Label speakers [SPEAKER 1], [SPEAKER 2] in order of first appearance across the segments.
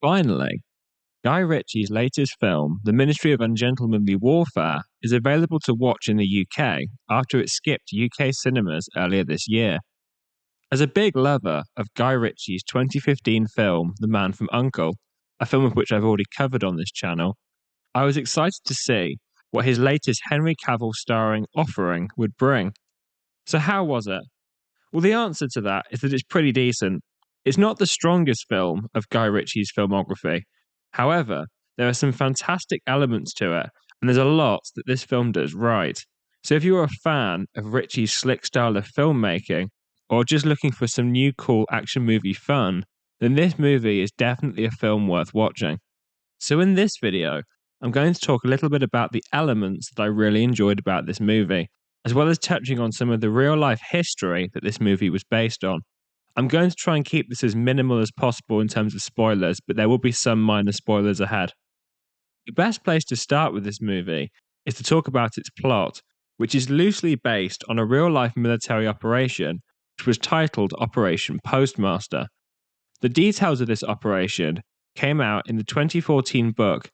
[SPEAKER 1] Finally, Guy Ritchie's latest film, The Ministry of Ungentlemanly Warfare, is available to watch in the UK after it skipped UK cinemas earlier this year. As a big lover of Guy Ritchie's 2015 film, The Man From U.N.C.L.E, a film of which I've already covered on this channel, I was excited to see what his latest Henry Cavill starring offering would bring. So how was it? Well, the answer to that is that it's pretty decent. It's not the strongest film of Guy Ritchie's filmography. However, there are some fantastic elements to it, and there's a lot that this film does right. So if you're a fan of Ritchie's slick style of filmmaking, or just looking for some new cool action movie fun, then this movie is definitely a film worth watching. So in this video, I'm going to talk a little bit about the elements that I really enjoyed about this movie, as well as touching on some of the real-life history that this movie was based on. I'm going to try and keep this as minimal as possible in terms of spoilers, but there will be some minor spoilers ahead. The best place to start with this movie is to talk about its plot, which is loosely based on a real-life military operation, which was titled Operation Postmaster. The details of this operation came out in the 2014 book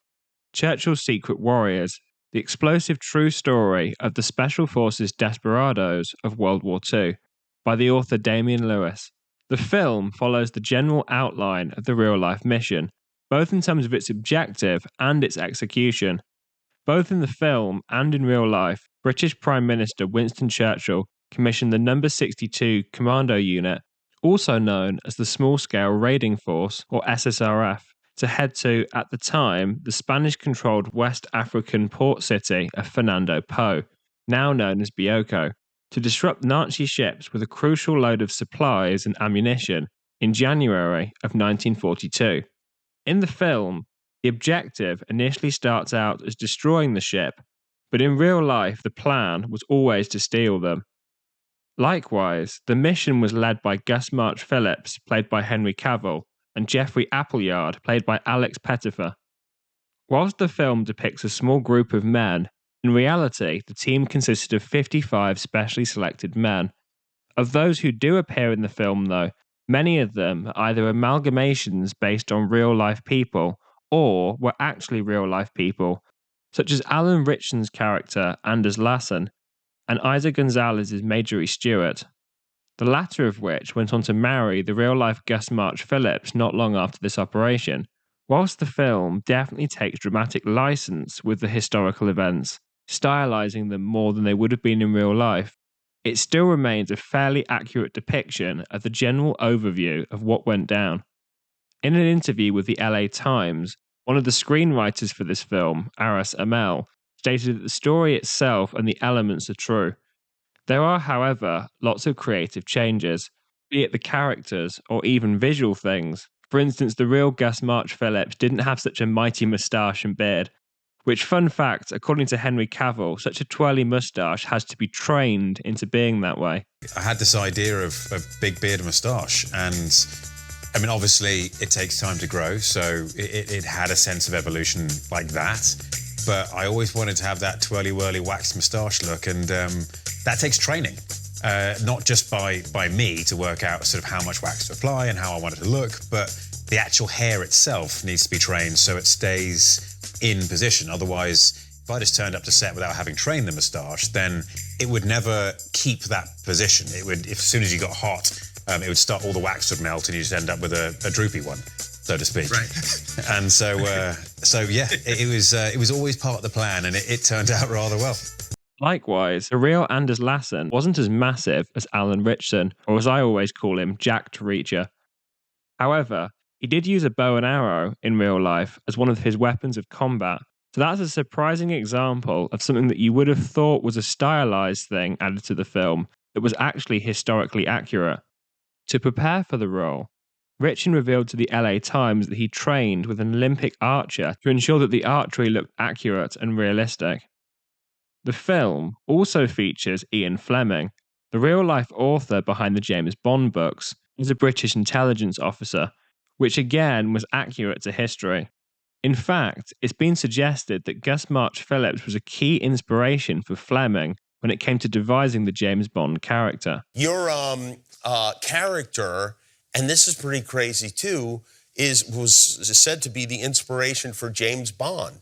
[SPEAKER 1] Churchill's Secret Warriors, the explosive true story of the Special Forces desperados of World War II, by the author Damian Lewis. The film follows the general outline of the real-life mission, both in terms of its objective and its execution. Both in the film and in real life, British Prime Minister Winston Churchill commissioned the No. 62 Commando Unit, also known as the Small Scale Raiding Force, or SSRF, to head to, at the time, the Spanish-controlled West African port city of Fernando Po, now known as Bioko, to disrupt Nazi ships with a crucial load of supplies and ammunition in January of 1942. In the film, the objective initially starts out as destroying the ship, but in real life the plan was always to steal them. Likewise, the mission was led by Gus March Phillips, played by Henry Cavill, and Jeffrey Appleyard, played by Alex Pettyfer. Whilst the film depicts a small group of men, in reality, the team consisted of 55 specially selected men. Of those who do appear in the film, though, many of them are either amalgamations based on real-life people, or were actually real-life people, such as Alan Ritchson's character, Anders Lassen, and Isa Gonzalez's Major E. Stewart, the latter of which went on to marry the real-life Gus March Phillips not long after this operation. Whilst the film definitely takes dramatic license with the historical events, stylizing them more than they would have been in real life, it still remains a fairly accurate depiction of the general overview of what went down. In an interview with the LA Times, one of the screenwriters for this film, Aras Amel, stated that the story itself and the elements are true. There are, however, lots of creative changes, be it the characters or even visual things. For instance, the real Gus March Phillips didn't have such a mighty moustache and beard, which, fun fact, according to Henry Cavill, such a twirly moustache has to be trained into being that way.
[SPEAKER 2] I had this idea of a big beard and moustache, and I mean, obviously it takes time to grow, so it had a sense of evolution like that, but I always wanted to have that twirly-whirly waxed moustache look, and that takes training. Not just by me to work out sort of how much wax to apply and how I want it to look, but the actual hair itself needs to be trained so it stays in position. Otherwise, if I just turned up to set without having trained the moustache, then it would never keep that position. It would, as soon as you got hot, it would start, all the wax would melt, and you just end up with a droopy one, so to speak.
[SPEAKER 3] Right.
[SPEAKER 2] And so yeah, it was always part of the plan, and it turned out rather well.
[SPEAKER 1] Likewise, the real Anders Lassen wasn't as massive as Alan Ritchson, or as I always call him, Jack to Reacher. However, he did use a bow and arrow in real life as one of his weapons of combat, so that's a surprising example of something that you would have thought was a stylized thing added to the film that was actually historically accurate. To prepare for the role, Ritchson revealed to the LA Times that he trained with an Olympic archer to ensure that the archery looked accurate and realistic. The film also features Ian Fleming, the real-life author behind the James Bond books, as a British intelligence officer, which again was accurate to history. In fact, it's been suggested that Gus March Phillips was a key inspiration for Fleming when it came to devising the James Bond character.
[SPEAKER 3] Your character, and this is pretty crazy too, was said to be the inspiration for James Bond.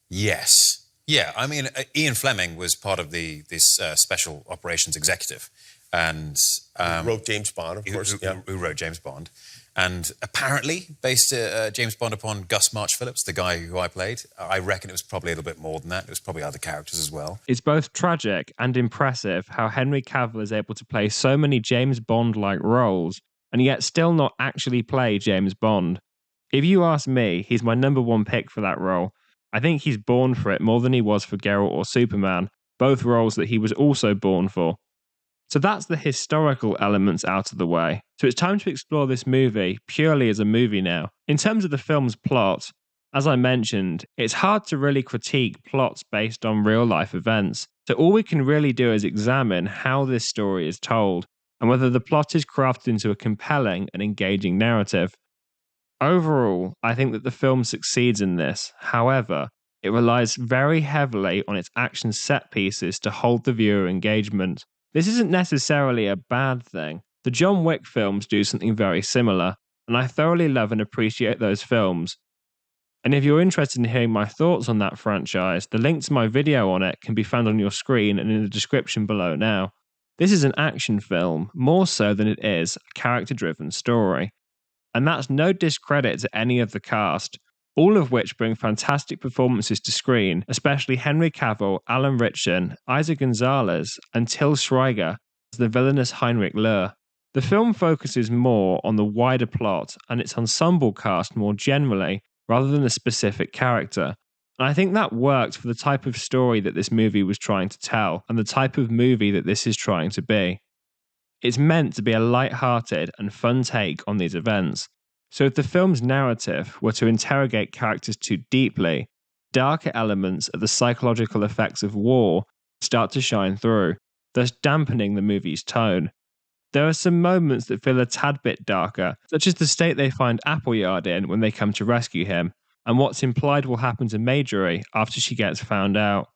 [SPEAKER 2] Yes. Yeah, I mean, Ian Fleming was part of this special operations executive. And
[SPEAKER 3] Who wrote James Bond, of course.
[SPEAKER 2] Who wrote James Bond. And apparently based James Bond upon Gus March Phillips, the guy who I played. I reckon it was probably a little bit more than that. It was probably other characters as well.
[SPEAKER 1] It's both tragic and impressive how Henry Cavill is able to play so many James Bond-like roles and yet still not actually play James Bond. If you ask me, he's my number one pick for that role. I think he's born for it more than he was for Geralt or Superman, both roles that he was also born for. So that's the historical elements out of the way. So it's time to explore this movie purely as a movie now. In terms of the film's plot, as I mentioned, it's hard to really critique plots based on real-life events. So all we can really do is examine how this story is told and whether the plot is crafted into a compelling and engaging narrative. Overall, I think that the film succeeds in this. However, it relies very heavily on its action set pieces to hold the viewer engagement. This isn't necessarily a bad thing. The John Wick films do something very similar, and I thoroughly love and appreciate those films. And if you're interested in hearing my thoughts on that franchise, the link to my video on it can be found on your screen and in the description below now. This is an action film, more so than it is a character-driven story. And that's no discredit to any of the cast, all of which bring fantastic performances to screen, especially Henry Cavill, Alan Ritchson, Isaac Gonzalez, and Till Schweiger as the villainous Heinrich Löhr. The film focuses more on the wider plot and its ensemble cast more generally, rather than a specific character. And I think that worked for the type of story that this movie was trying to tell, and the type of movie that this is trying to be. It's meant to be a light-hearted and fun take on these events. So if the film's narrative were to interrogate characters too deeply, darker elements of the psychological effects of war start to shine through, thus dampening the movie's tone. There are some moments that feel a tad bit darker, such as the state they find Appleyard in when they come to rescue him, and what's implied will happen to Marjorie after she gets found out.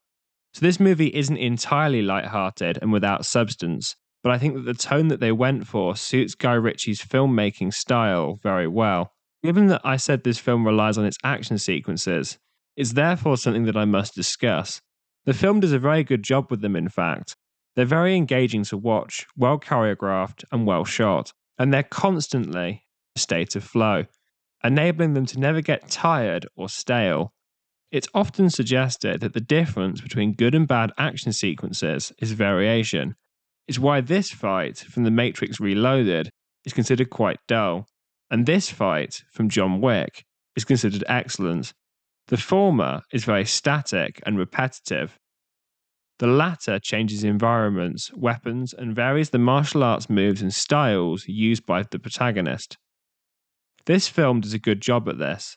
[SPEAKER 1] So this movie isn't entirely light-hearted and without substance, but I think that the tone that they went for suits Guy Ritchie's filmmaking style very well. Given that I said this film relies on its action sequences, it's therefore something that I must discuss. The film does a very good job with them, in fact. They're very engaging to watch, well choreographed and well shot, and they're constantly in a state of flow, enabling them to never get tired or stale. It's often suggested that the difference between good and bad action sequences is variation. It's why this fight from The Matrix Reloaded is considered quite dull, and this fight from John Wick is considered excellent. The former is very static and repetitive. The latter changes environments, weapons, and varies the martial arts moves and styles used by the protagonist. This film does a good job at this.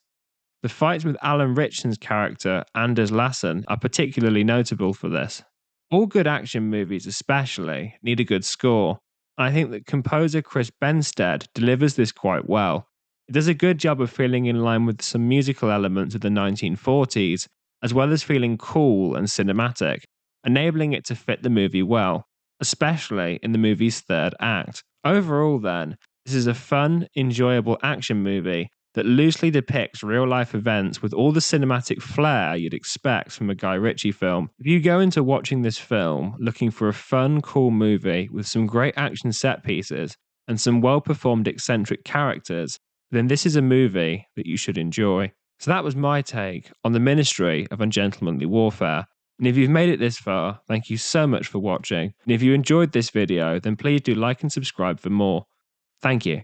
[SPEAKER 1] The fights with Alan Ritchson's character, Anders Lassen, are particularly notable for this. All good action movies especially need a good score, and I think that composer Chris Benstead delivers this quite well. It does a good job of feeling in line with some musical elements of the 1940s, as well as feeling cool and cinematic, enabling it to fit the movie well, especially in the movie's third act. Overall then, this is a fun, enjoyable action movie that loosely depicts real-life events with all the cinematic flair you'd expect from a Guy Ritchie film. If you go into watching this film looking for a fun, cool movie with some great action set pieces and some well-performed eccentric characters, then this is a movie that you should enjoy. So that was my take on the Ministry of Ungentlemanly Warfare. And if you've made it this far, thank you so much for watching. And if you enjoyed this video, then please do like and subscribe for more. Thank you.